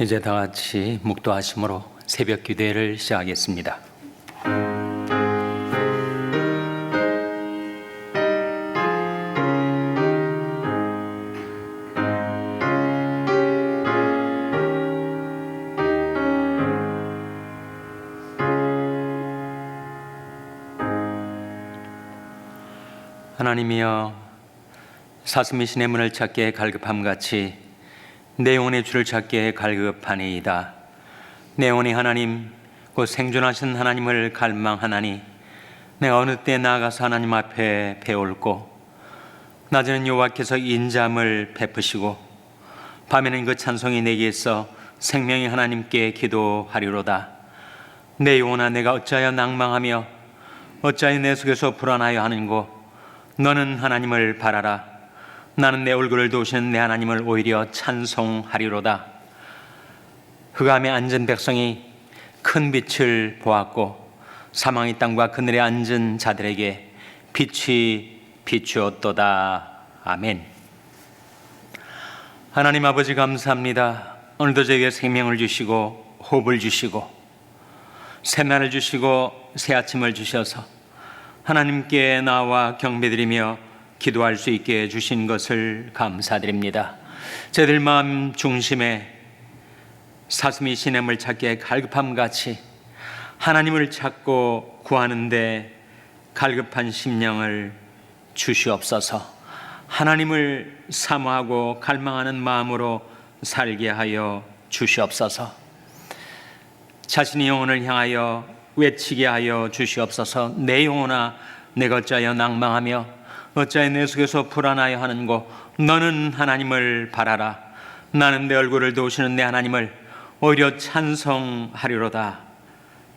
이제 다 같이 묵도하심으로 새벽 기도회를 시작하겠습니다. 하나님이여, 사슴이 신의 문을 찾기에 갈급함같이 내 영혼의 주를 찾기에 갈급하니이다. 내 영혼이 하나님 곧 생존하신 하나님을 갈망하나니 내가 어느 때 나아가서 하나님 앞에 배울고, 낮에는 여호와께서 인자함을 베푸시고 밤에는 그 찬송이 내게 있어 생명의 하나님께 기도하리로다. 내 영혼아, 내가 어찌하여 낭망하며 어찌하여 내 속에서 불안하여 하는고. 너는 하나님을 바라라. 나는 내 얼굴을 도우시는 내 하나님을 오히려 찬송하리로다. 흑암에 앉은 백성이 큰 빛을 보았고 사망의 땅과 그늘에 앉은 자들에게 빛이 비추었도다. 아멘. 하나님 아버지, 감사합니다. 오늘도 저에게 생명을 주시고 호흡을 주시고 새날을 주시고 새 아침을 주셔서 하나님께 나와 경배드리며 기도할 수 있게 해주신 것을 감사드립니다. 저희들 마음 중심에 사슴이 시냇물 찾기에 갈급함같이 하나님을 찾고 구하는데 갈급한 심령을 주시옵소서. 하나님을 사모하고 갈망하는 마음으로 살게 하여 주시옵소서. 자신의 영혼을 향하여 외치게 하여 주시옵소서. 내 영혼아, 내가 어찌하여 낭망하며 어찌하여 내 속에서 불안하여 하는고. 너는 하나님을 바라라. 나는 내 얼굴을 도우시는 내 하나님을 오히려 찬송하리로다.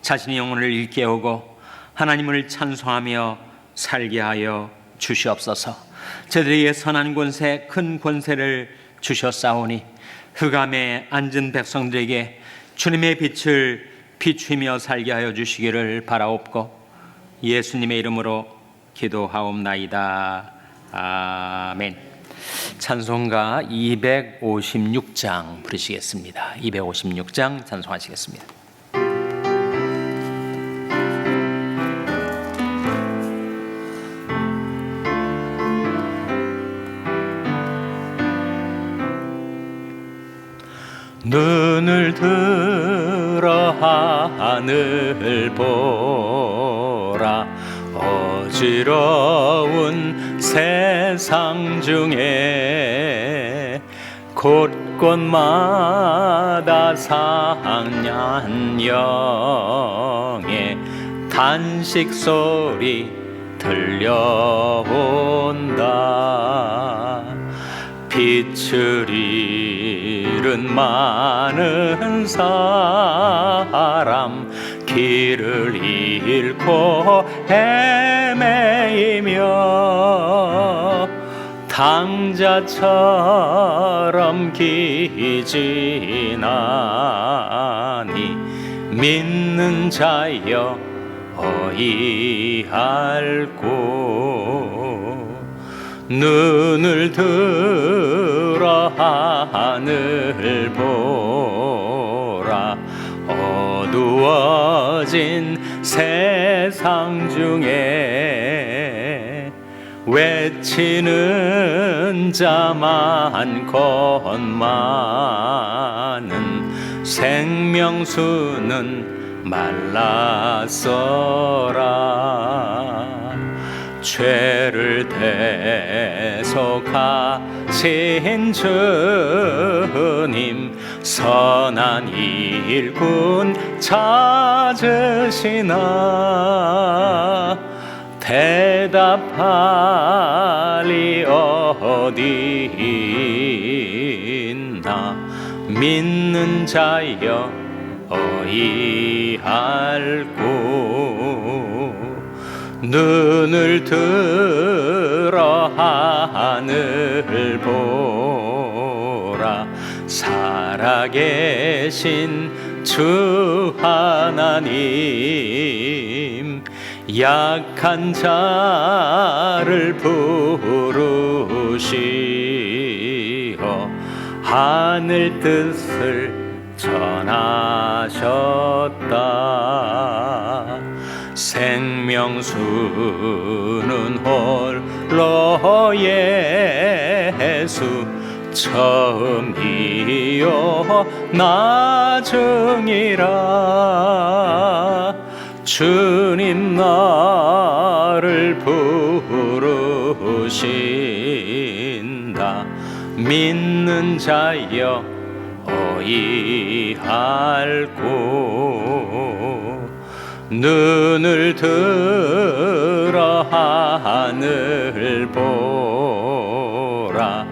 자신의 영혼을 일깨우고 하나님을 찬송하며 살게 하여 주시옵소서. 저들에게 선한 권세, 큰 권세를 주셨사오니 흑암에 앉은 백성들에게 주님의 빛을 비추며 살게 하여 주시기를 바라옵고 예수님의 이름으로 기도하옵나이다. 아멘. 찬송가 256장 부르시겠습니다. 256장 찬송하시겠습니다. 눈을 들어 하늘 보라. 어지러운 세상 중에 곳곳마다 상냥영의 탄식 소리 들려온다. 빛을 잃은 많은 사람, 길을 잃고 헤매이며 당자처럼 기진하니 믿는 자여 어이할꼬. 눈을 들어 하늘 보라. 어두워진 세상 중에 외치는 자 많건 많은 생명수는 말랐어라. 죄를 대속하신 주님, 선한 일꾼 찾으시나. 대답하리 어디 있나. 믿는 자여 어이할꼬. 눈을 들어 하늘 보라. 살아계신 주 하나님, 약한 자를 부르시어 하늘 뜻을 전하셨다. 생명수는 홀로 예수 처음이요 나중이라. 주님 나를 부르신다. 믿는 자여 어이할고. 눈을 들어 하늘 보라.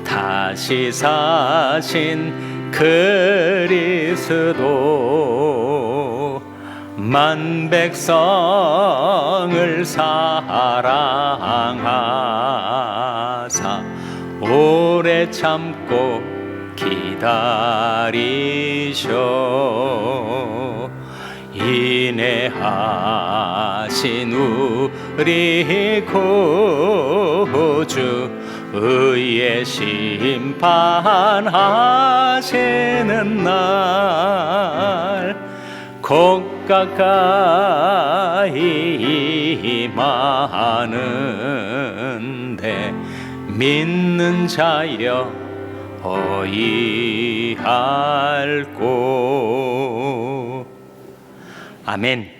다시 사신 그리스도 만 백성을 사랑하사 오래 참고 기다리셔. 인내하신 우리 구주 의의 심판하시는 날 곧 가까이 임하는데 믿는 자여 어이할고. 아멘.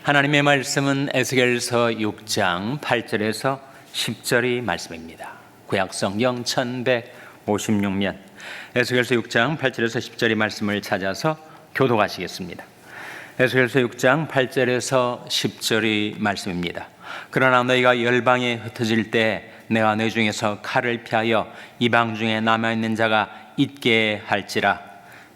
하나님의 말씀은 에스겔서 6장 8절에서 10절의 말씀입니다. 구약성경 1156면 에스겔서 6장 8절에서 10절의 말씀을 찾아서 교독하시겠습니다. 에스겔서 6장 8절에서 10절의 말씀입니다. 그러나 너희가 열방에 흩어질 때 내가 너희 중에서 칼을 피하여 이방 중에 남아있는 자가 있게 할지라.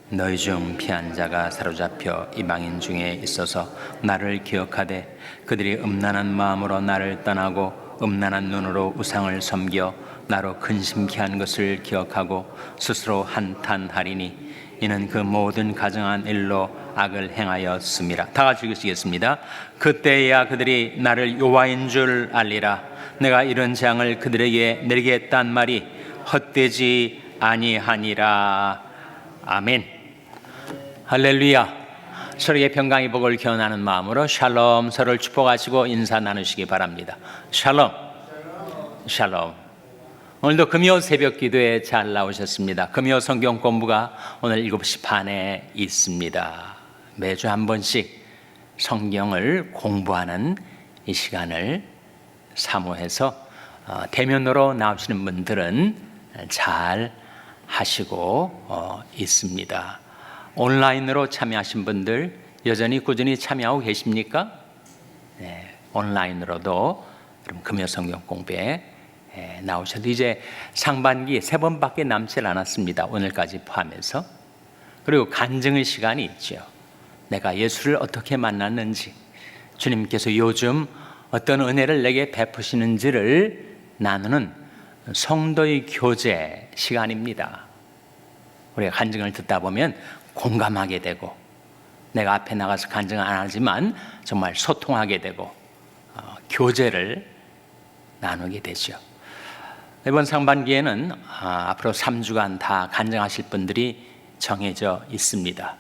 너희 중 피한 자가 사로잡혀 이방인 중에 있어서 나를 기억하되 그들이 음란한 마음으로 나를 떠나고 음란한 눈으로 우상을 섬겨 나로 근심케 한 것을 기억하고 스스로 한탄하리니 이는 그 모든 가증한 일로 악을 행하였음이라. 다 같이 읽으시겠습니다. 그때야 그들이 나를 여호와인 줄 알리라. 내가 이런 재앙을 그들에게 내리겠단 말이 헛되지 아니하니라. 아멘. 할렐루야. 서로의 평강의 복을 기원하는 마음으로 샬롬, 서로를 축복하시고 인사 나누시기 바랍니다. 샬롬. 샬롬. 오늘도 금요 새벽 기도에 잘 나오셨습니다. 금요 성경 공부가 오늘 7시 반에 있습니다. 매주 한 번씩 성경을 공부하는 이 시간을 사모해서 대면으로 나오시는 분들은 잘 하시고 있습니다. 온라인으로 참여하신 분들 여전히 꾸준히 참여하고 계십니까? 네, 온라인으로도 금요 성경 공부에 나오셔도 이제 상반기 3번밖에 남지 않았습니다. 오늘까지 포함해서. 그리고 간증의 시간이 있죠. 내가 예수를 어떻게 만났는지, 주님께서 요즘 어떤 은혜를 내게 베푸시는지를 나누는 성도의 교제 시간입니다. 우리가 간증을 듣다 보면 공감하게 되고, 내가 앞에 나가서 간증을 안 하지만 정말 소통하게 되고 교제를 나누게 되죠. 이번 상반기에는 앞으로 3주간 다 간증하실 분들이 정해져 있습니다.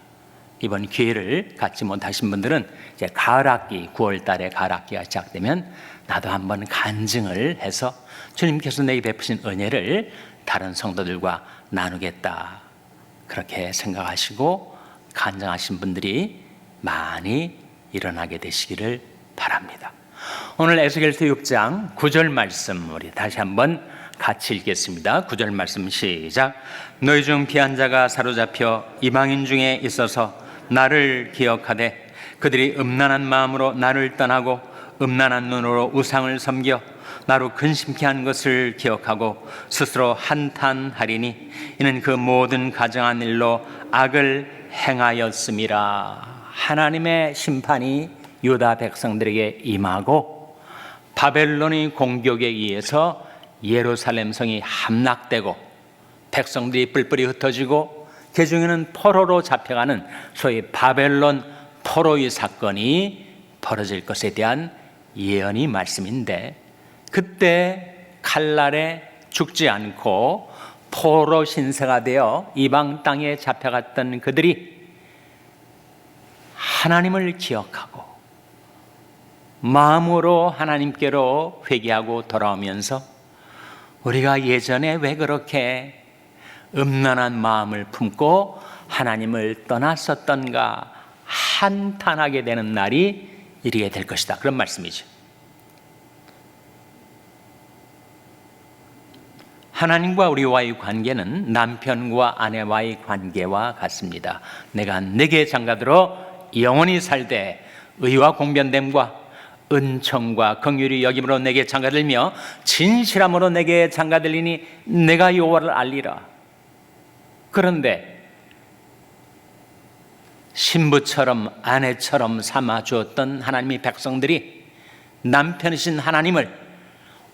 이번 기회를 갖지 못하신 분들은 이제 가을학기 9월 달에 가을학기가 시작되면 나도 한번 간증을 해서 주님께서 내게 베푸신 은혜를 다른 성도들과 나누겠다, 그렇게 생각하시고 간증하신 분들이 많이 일어나게 되시기를 바랍니다. 오늘 에스겔서 6장 9절 말씀 우리 다시 한번 같이 읽겠습니다. 9절 말씀 시작. 너희 중 피한 자가 사로잡혀 이방인 중에 있어서 나를 기억하되 그들이 음란한 마음으로 나를 떠나고 음란한 눈으로 우상을 섬겨 나로 근심케 한 것을 기억하고 스스로 한탄하리니 이는 그 모든 가증한 일로 악을 행하였음이라. 하나님의 심판이 유다 백성들에게 임하고 바벨론의 공격에 의해서 예루살렘 성이 함락되고 백성들이 뿔뿔이 흩어지고 그 중에는 포로로 잡혀가는 소위 바벨론 포로의 사건이 벌어질 것에 대한 예언이 말씀인데, 그때 칼날에 죽지 않고 포로 신세가 되어 이방 땅에 잡혀갔던 그들이 하나님을 기억하고 마음으로 하나님께로 회개하고 돌아오면서 우리가 예전에 왜 그렇게 음란한 마음을 품고 하나님을 떠났었던가 한탄하게 되는 날이 이르게 될 것이다, 그런 말씀이죠. 하나님과 우리와의 관계는 남편과 아내와의 관계와 같습니다. 내가 내게 장가들어 영원히 살되 의와 공변됨과 은총과 긍휼이 여김으로 내게 장가들며 진실함으로 내게 장가들리니 내가 여호와를 알리라. 그런데 신부처럼 아내처럼 삼아주었던 하나님의 백성들이 남편이신 하나님을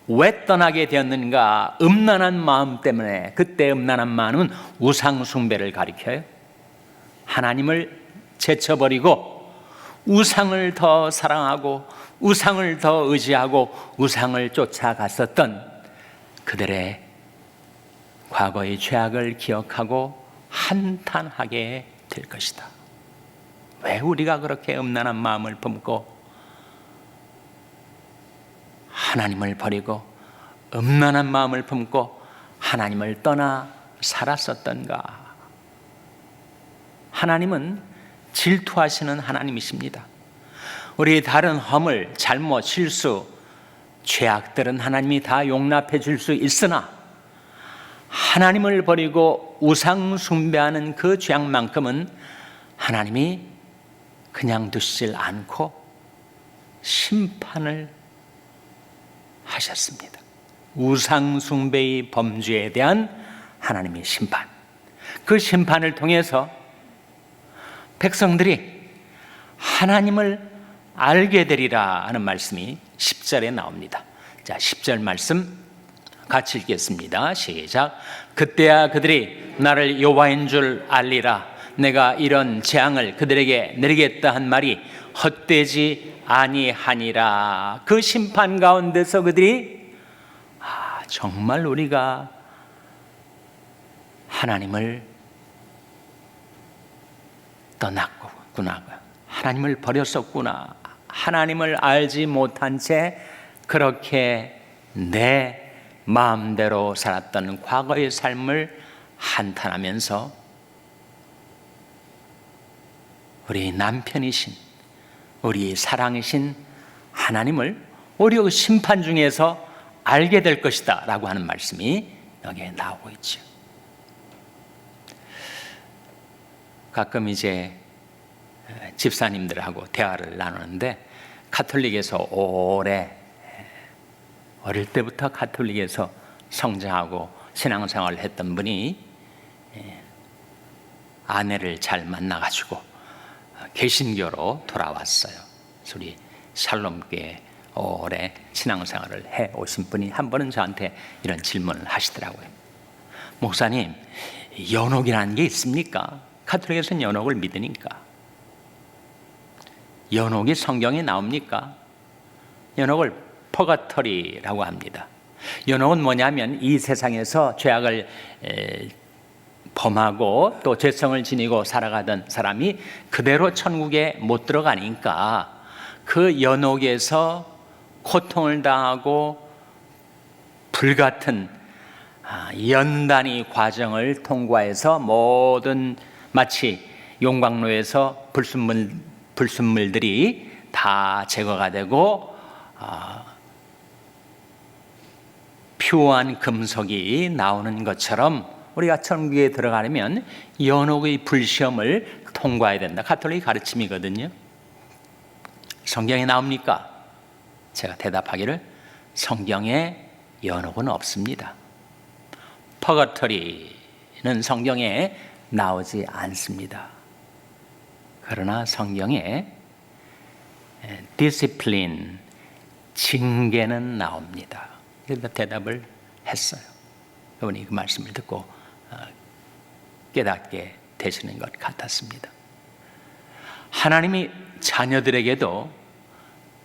왜 떠나게 되었는가? 음란한 마음 때문에. 그때 음란한 마음은 우상 숭배를 가리켜요. 하나님을 제쳐버리고 우상을 더 사랑하고 우상을 더 의지하고 우상을 쫓아갔었던 그들의 과거의 죄악을 기억하고 한탄하게 될 것이다. 왜 우리가 그렇게 음란한 마음을 품고 하나님을 버리고 음란한 마음을 품고 하나님을 떠나 살았었던가? 하나님은 질투하시는 하나님이십니다. 우리 다른 허물, 잘못, 실수, 죄악들은 하나님이 다 용납해 줄 수 있으나 하나님을 버리고 우상 숭배하는 그 죄악만큼은 하나님이 그냥 두시질 않고 심판을 하셨습니다. 우상 숭배의 범죄에 대한 하나님의 심판, 그 심판을 통해서 백성들이 하나님을 알게 되리라 하는 말씀이 10절에 나옵니다. 자, 10절 말씀 같이 읽겠습니다. 시작. 그때야 그들이 나를 여호와인 줄 알리라. 내가 이런 재앙을 그들에게 내리겠다 한 말이 헛되지 아니하니라. 그 심판 가운데서 그들이 정말 우리가 하나님을 떠났구나, 하나님을 버렸었구나, 하나님을 알지 못한 채 그렇게 내 마음대로 살았던 과거의 삶을 한탄하면서 우리 남편이신, 우리 사랑이신 하나님을 우리 심판 중에서 알게 될 것이다 라고 하는 말씀이 여기에 나오고 있죠. 가끔 이제 집사님들하고 대화를 나누는데, 가톨릭에서 오래 어릴 때부터 가톨릭에서 성장하고 신앙생활을 했던 분이 아내를 잘 만나가지고 개신교로 돌아왔어요. 우리 샬롬교회 오래 신앙생활을 해 오신 분이 한 번은 저한테 이런 질문을 하시더라고요. 목사님, 연옥이라는 게 있습니까? 가톨릭에서는 연옥을 믿으니까. 연옥이 성경에 나옵니까? 연옥을 퍼가터리라고 합니다. 연옥은 뭐냐면 이 세상에서 죄악을 범하고 또 죄성을 지니고 살아가던 사람이 그대로 천국에 못 들어가니까 그 연옥에서 고통을 당하고 불같은 연단의 과정을 통과해서 모든 마치 용광로에서 불순물들이 다 제거가 되고 퓨어한 금속이 나오는 것처럼 우리가 천국에 들어가려면 연옥의 불시험을 통과해야 된다. 가톨릭 가르침이거든요. 성경에 나옵니까? 제가 대답하기를 성경에 연옥은 없습니다. 퍼거터리는 성경에 나오지 않습니다. 그러나 성경에 디시플린, 징계는 나옵니다. 그래서 대답을 했어요. 여러분이 그 말씀을 듣고 깨닫게 되시는 것 같았습니다. 하나님이 자녀들에게도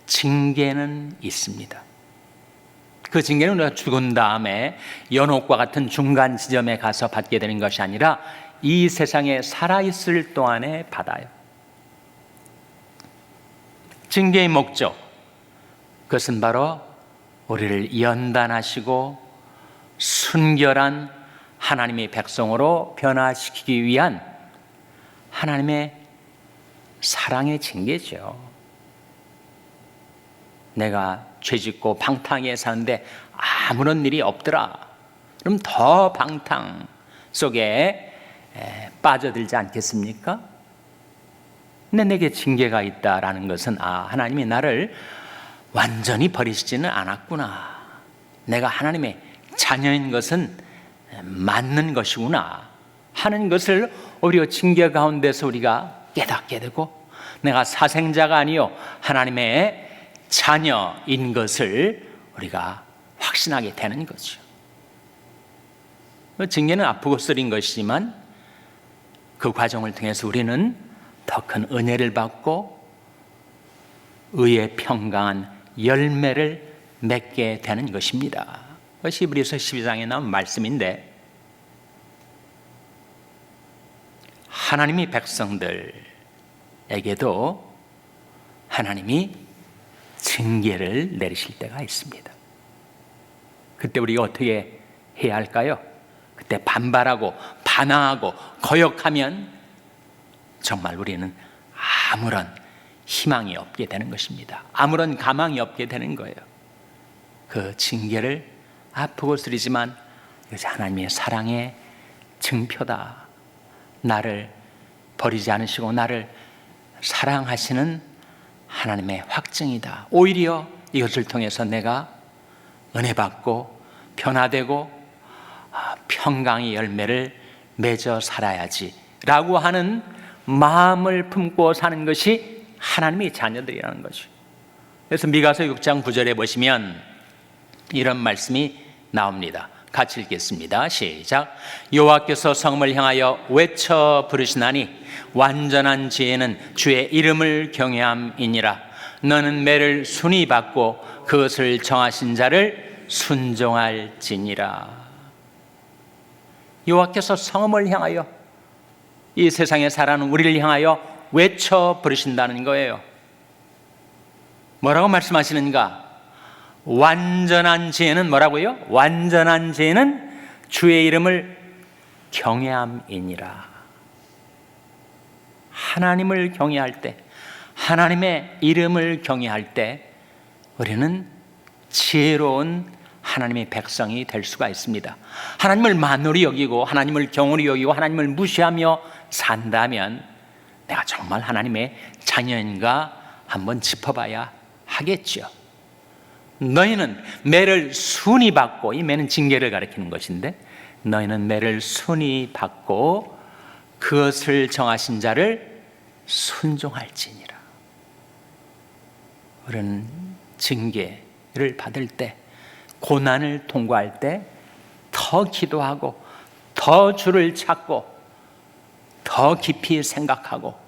징계는 있습니다. 그 징계는 우리가 죽은 다음에 연옥과 같은 중간 지점에 가서 받게 되는 것이 아니라 이 세상에 살아있을 동안에 받아요. 징계의 목적, 그것은 바로 우리를 연단하시고 순결한 하나님의 백성으로 변화시키기 위한 하나님의 사랑의 징계죠. 내가 죄짓고 방탕에 사는데 아무런 일이 없더라. 그럼 더 방탕 속에 빠져들지 않겠습니까? 근데 내게 징계가 있다라는 것은 하나님이 나를 완전히 버리시지는 않았구나. 내가 하나님의 자녀인 것은 맞는 것이구나 하는 것을 오히려 징계 가운데서 우리가 깨닫게 되고, 내가 사생자가 아니요 하나님의 자녀인 것을 우리가 확신하게 되는 거죠. 징계는 아프고 쓰린 것이지만 그 과정을 통해서 우리는 더 큰 은혜를 받고 의의 평강한 열매를 맺게 되는 것입니다. 히브리서 12장에 나온 말씀인데, 하나님의 백성들에게도 하나님이 징계를 내리실 때가 있습니다. 그때 우리가 어떻게 해야 할까요? 그때 반발하고 반항하고 거역하면 정말 우리는 아무런 희망이 없게 되는 것입니다. 아무런 가망이 없게 되는 거예요. 그 징계를 아프고 쓰리지만 이것이 하나님의 사랑의 증표다. 나를 버리지 않으시고 나를 사랑하시는 하나님의 확증이다. 오히려 이것을 통해서 내가 은혜 받고 변화되고 평강의 열매를 맺어 살아야지 라고 하는 마음을 품고 사는 것이 하나님의 자녀들이라는 거죠. 그래서 미가서 6장 9절에 보시면 이런 말씀이 나옵니다. 같이 읽겠습니다. 시작. 여호와께서 성을 향하여 외쳐 부르시나니 완전한 지혜는 주의 이름을 경외함이니라. 너는 매를 순히 받고 그것을 정하신 자를 순종할지니라. 여호와께서 성을 향하여, 이 세상에 살아가는 우리를 향하여 외쳐 부르신다는 거예요. 뭐라고 말씀하시는가? 완전한 지혜는 뭐라고요? 완전한 지혜는 주의 이름을 경외함이니라. 하나님을 경외할 때, 하나님의 이름을 경외할 때 우리는 지혜로운 하나님의 백성이 될 수가 있습니다. 하나님을 만홀히 여기고 하나님을 경홀히 여기고 하나님을 무시하며 산다면 내가 정말 하나님의 자녀인가 한번 짚어봐야 하겠죠. 너희는 매를 순히 받고, 이 매는 징계를 가리키는 것인데, 너희는 매를 순히 받고 그것을 정하신 자를 순종할지니라. 우리는 징계를 받을 때, 고난을 통과할 때 더 기도하고 더 주를 찾고 더 깊이 생각하고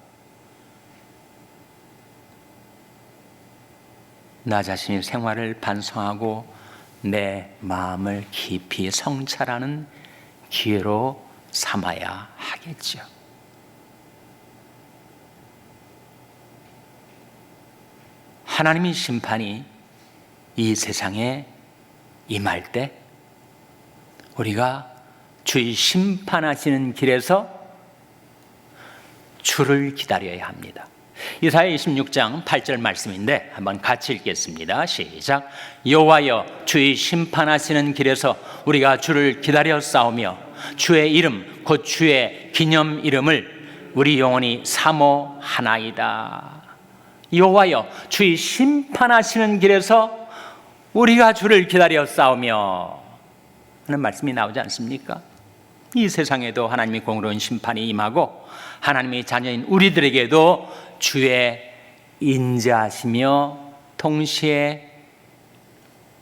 나 자신의 생활을 반성하고 내 마음을 깊이 성찰하는 기회로 삼아야 하겠죠. 하나님의 심판이 이 세상에 임할 때 우리가 주의 심판하시는 길에서 주를 기다려야 합니다. 이사야 26장 8절 말씀인데 한번 같이 읽겠습니다. 시작. 여호와여, 주의 심판하시는 길에서 우리가 주를 기다려 싸우며 주의 이름 곧 주의 기념 이름을 우리 영원히 사모하나이다. 여호와여, 주의 심판하시는 길에서 우리가 주를 기다려 싸우며 하는 말씀이 나오지 않습니까? 이 세상에도 하나님의 공의로운 심판이 임하고 하나님의 자녀인 우리들에게도 주의 인자하시며 동시에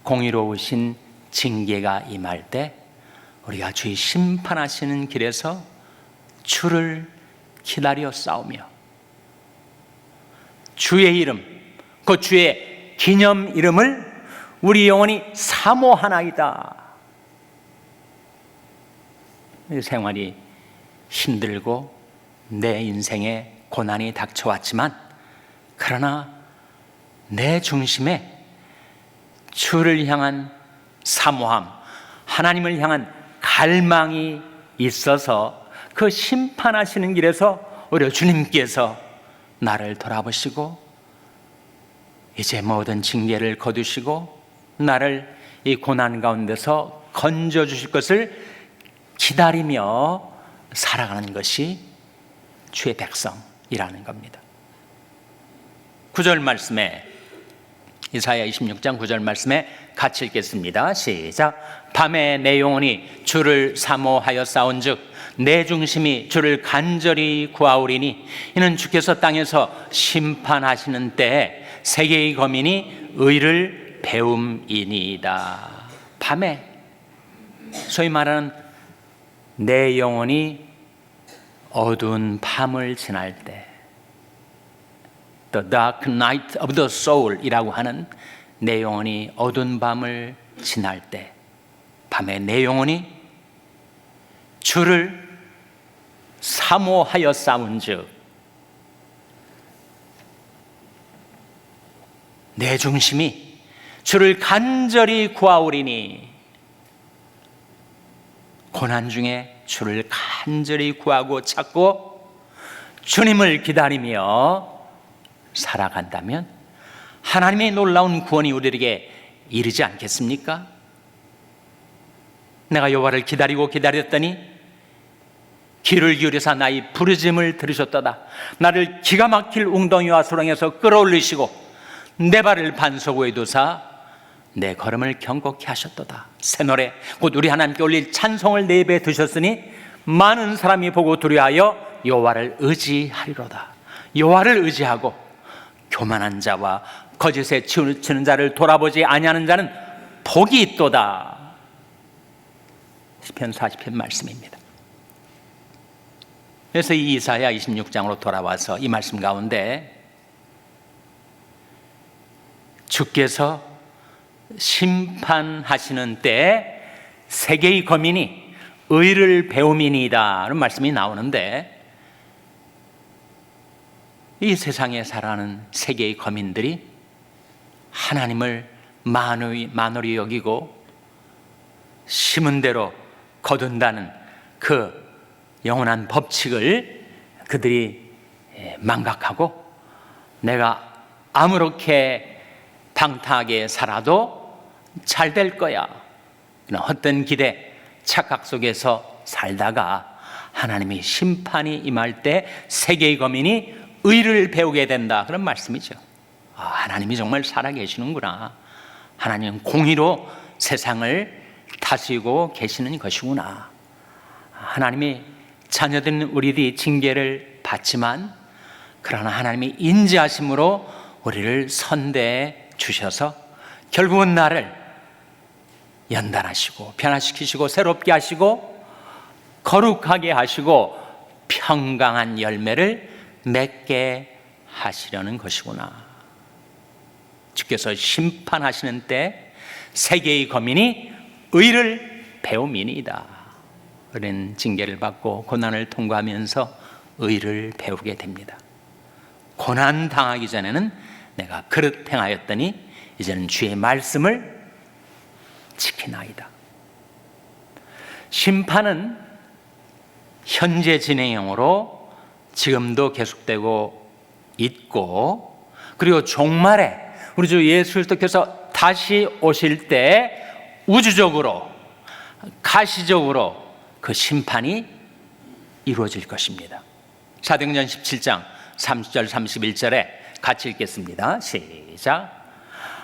공의로우신 징계가 임할 때 우리가 주의 심판하시는 길에서 주를 기다려 싸우며 주의 이름, 그 주의 기념 이름을 우리 영혼이 사모하나이다. 생활이 힘들고 내 인생에 고난이 닥쳐왔지만, 그러나 내 중심에 주를 향한 사모함, 하나님을 향한 갈망이 있어서 그 심판하시는 길에서 오히려 주님께서 나를 돌아보시고 이제 모든 징계를 거두시고 나를 이 고난 가운데서 건져주실 것을 기다리며 살아가는 것이 주의 백성이라는 겁니다. 9절 말씀에, 이사야 26장 9절 말씀에 같이 읽겠습니다. 시작. 밤에 내 영혼이 주를 사모하여 싸운즉 내 중심이 주를 간절히 구하오리니 이는 주께서 땅에서 심판하시는 때에 세계의 거민이 의를 배움이니이다. 밤에, 소위 말하는 내 영혼이 어두운 밤을 지날 때, The dark night of the soul 이라고 하는 내 영혼이 어두운 밤을 지날 때, 밤에 내 영혼이 주를 사모하여 싸운즉 내 중심이 주를 간절히 구하오리니, 고난 중에 주를 간절히 구하고 찾고 주님을 기다리며 살아간다면 하나님의 놀라운 구원이 우리에게 이르지 않겠습니까? 내가 여호와를 기다리고 기다렸더니 귀를 기울여서 나의 부르짖음을 들으셨도다. 나를 기가 막힐 웅덩이와 수렁에서 끌어올리시고 내 발을 반석 위에 두사 내 걸음을 경고케 하셨도다. 새 노래 곧 우리 하나님께 올릴 찬송을 내 입에 드셨으니 많은 사람이 보고 두려워하여 여호와를 의지하리로다. 여호와를 의지하고 교만한 자와 거짓에 치우치는 자를 돌아보지 아니하는 자는 복이 있도다. 시편 40편 말씀입니다. 그래서 이 이사야 26장으로 돌아와서 이 말씀 가운데 주께서 심판하시는 때에 세계의 거민이 의를 배움이니이다 라는 말씀이 나오는데, 이 세상에 살아가는 세계의 거민들이 하나님을 만홀히 여기고 심은 대로 거둔다는 그 영원한 법칙을 그들이 망각하고 내가 아무렇게 방탕하게 살아도 잘 될 거야, 그런 헛된 기대, 착각 속에서 살다가 하나님의 심판이 임할 때 세계의 거민이 의를 배우게 된다, 그런 말씀이죠. 하나님이 정말 살아계시는구나, 하나님은 공의로 세상을 다스리고 계시는 것이구나, 하나님이 자녀된 우리들이 징계를 받지만 그러나 하나님이 인자하심으로 우리를 선대해 주셔서 결국은 나를 연단하시고 변화시키시고 새롭게 하시고 거룩하게 하시고 평강한 열매를 맺게 하시려는 것이구나. 주께서 심판하시는 때 세계의 거민이 의를 배움이니이다. 우리는 징계를 받고 고난을 통과하면서 의를 배우게 됩니다. 고난 당하기 전에는 내가 그릇 행하였더니 이제는 주의 말씀을 지키나이다. 심판은 현재 진행형으로 지금도 계속되고 있고, 그리고 종말에 우리 주 예수 그리스도께서 다시 오실 때 우주적으로 가시적으로 그 심판이 이루어질 것입니다. 사도행전 17장 30절 31절에 같이 읽겠습니다. 시작.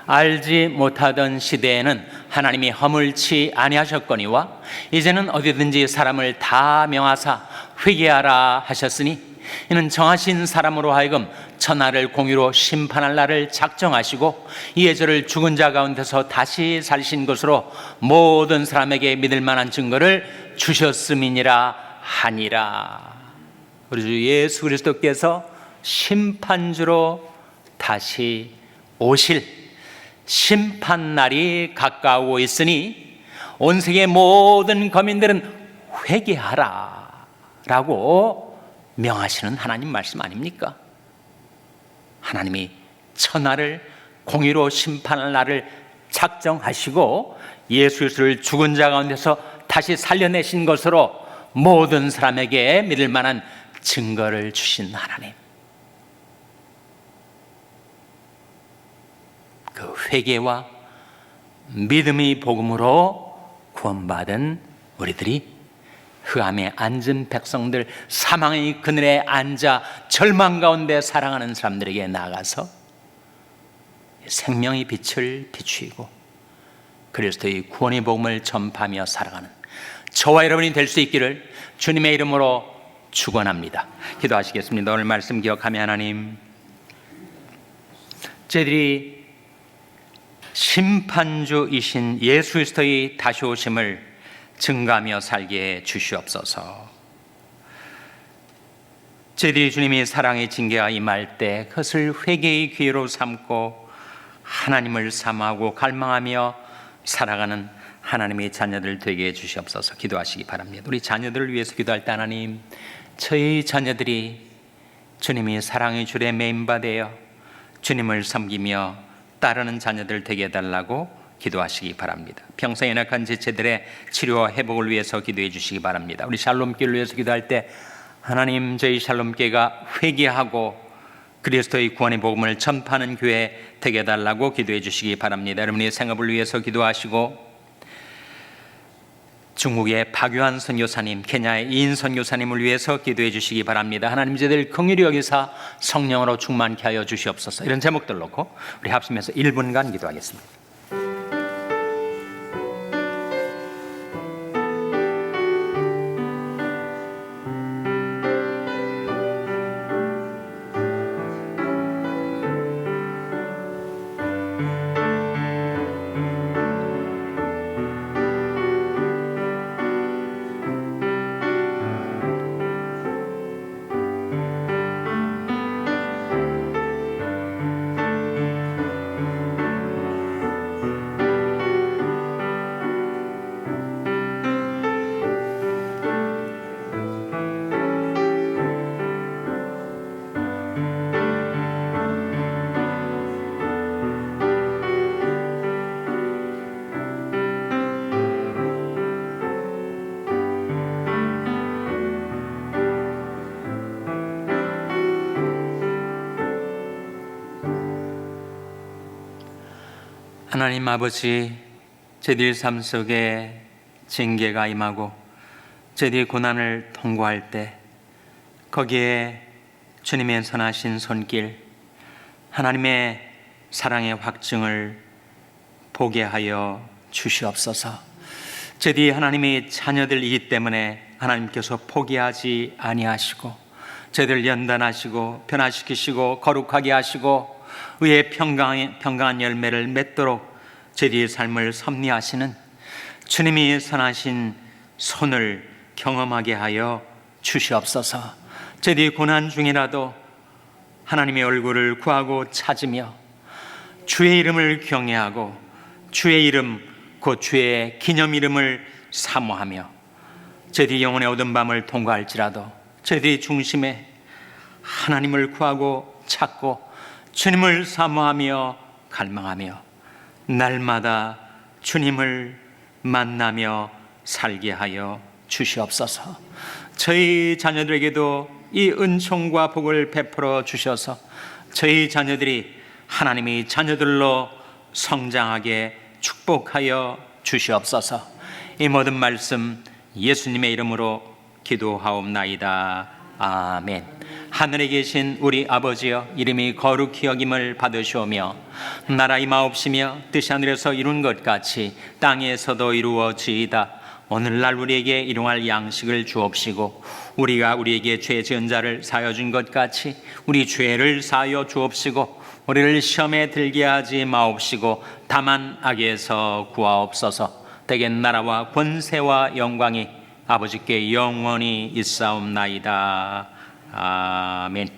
알지 못하던 시대에는 하나님이 허물치 아니하셨거니와 이제는 어디든지 사람을 다 명하사 회개하라 하셨으니 이는 정하신 사람으로 하여금 천하를 공의로 심판할 날을 작정하시고 이에 저를 죽은 자 가운데서 다시 살신 것으로 모든 사람에게 믿을 만한 증거를 주셨음이니라 하니라. 우리 주 예수 그리스도께서 심판주로 다시 오실 심판날이 가까우고 있으니 온 세계 모든 거민들은 회개하라 라고 명하시는 하나님 말씀 아닙니까? 하나님이 천하를 공의로 심판할 날을 작정하시고 예수 그리스도를 죽은 자 가운데서 다시 살려내신 것으로 모든 사람에게 믿을 만한 증거를 주신 하나님, 그 회개와 믿음의 복음으로 구원받은 우리들이 흑암에 앉은 백성들, 사망의 그늘에 앉아 절망 가운데 살아가는 사람들에게 나아가서 생명의 빛을 비추이고 그리스도의 구원의 복음을 전파하며 살아가는 저와 여러분이 될 수 있기를 주님의 이름으로 축원합니다. 기도하시겠습니다. 오늘 말씀 기억하며 하나님, 저희들이 심판주이신 예수 그리스도의 다시 오심을 증가하며 살게 해 주시옵소서. 저희들이 주님이 사랑의 징계가 임할 때 그것을 회개의 기회로 삼고 하나님을 사모하고 갈망하며 살아가는 하나님의 자녀들 되게 해 주시옵소서. 기도하시기 바랍니다. 우리 자녀들을 위해서 기도할 때 하나님, 저희 자녀들이 주님이 사랑의 줄에 매인받아 주님을 섬기며 따르는 자녀들 되게 해달라고 기도하시기 바랍니다. 평생 연약한 지체들의 치료와 회복을 위해서 기도해 주시기 바랍니다. 우리 샬롬교회를 위해서 기도할 때 하나님, 저희 샬롬교회가 회개하고 그리스도의 구원의 복음을 전파하는 교회 되게 해달라고 기도해 주시기 바랍니다. 여러분의 생업을 위해서 기도하시고 중국의 박유한 선교사님, 케냐의 이인 선교사님을 위해서 기도해 주시기 바랍니다. 하나님, 저희들 긍휼히 여기사 성령으로 충만케 하여 주시옵소서. 이런 제목들 놓고 우리 합심해서 1분간 기도하겠습니다. 하나님 아버지, 저희들 삶 속에 징계가 임하고 저희들이 고난을 통과할 때 거기에 주님의 선하신 손길, 하나님의 사랑의 확증을 보게 하여 주시옵소서. 저희들이 하나님의 자녀들이기 때문에 하나님께서 포기하지 아니하시고 저희들을 연단하시고 변화시키시고 거룩하게 하시고 의의 평강한 열매를 맺도록 저희의 삶을 섭리하시는 주님이 선하신 손을 경험하게 하여 주시옵소서. 저희들이 고난 중이라도 하나님의 얼굴을 구하고 찾으며 주의 이름을 경외하고 주의 이름 곧 주의 기념 이름을 사모하며 저희들이 영혼의 어두운 밤을 통과할지라도 저희들이 중심에 하나님을 구하고 찾고 주님을 사모하며 갈망하며 날마다 주님을 만나며 살게 하여 주시옵소서. 저희 자녀들에게도 이 은총과 복을 베풀어 주셔서 저희 자녀들이 하나님의 자녀들로 성장하게 축복하여 주시옵소서. 이 모든 말씀 예수님의 이름으로 기도하옵나이다. 아멘. 하늘에 계신 우리 아버지여, 이름이 거룩히 여김을 받으시오며 나라 임하옵시며 뜻이 하늘에서 이룬 것 같이 땅에서도 이루어지이다. 오늘날 우리에게 일용할 양식을 주옵시고 우리가 우리에게 죄 지은 자를 사하여 준 것 같이 우리 죄를 사하여 주옵시고 우리를 시험에 들게 하지 마옵시고 다만 악에서 구하옵소서. 대개 나라와 권세와 영광이 아버지께 영원히 있사옵나이다. 아멘.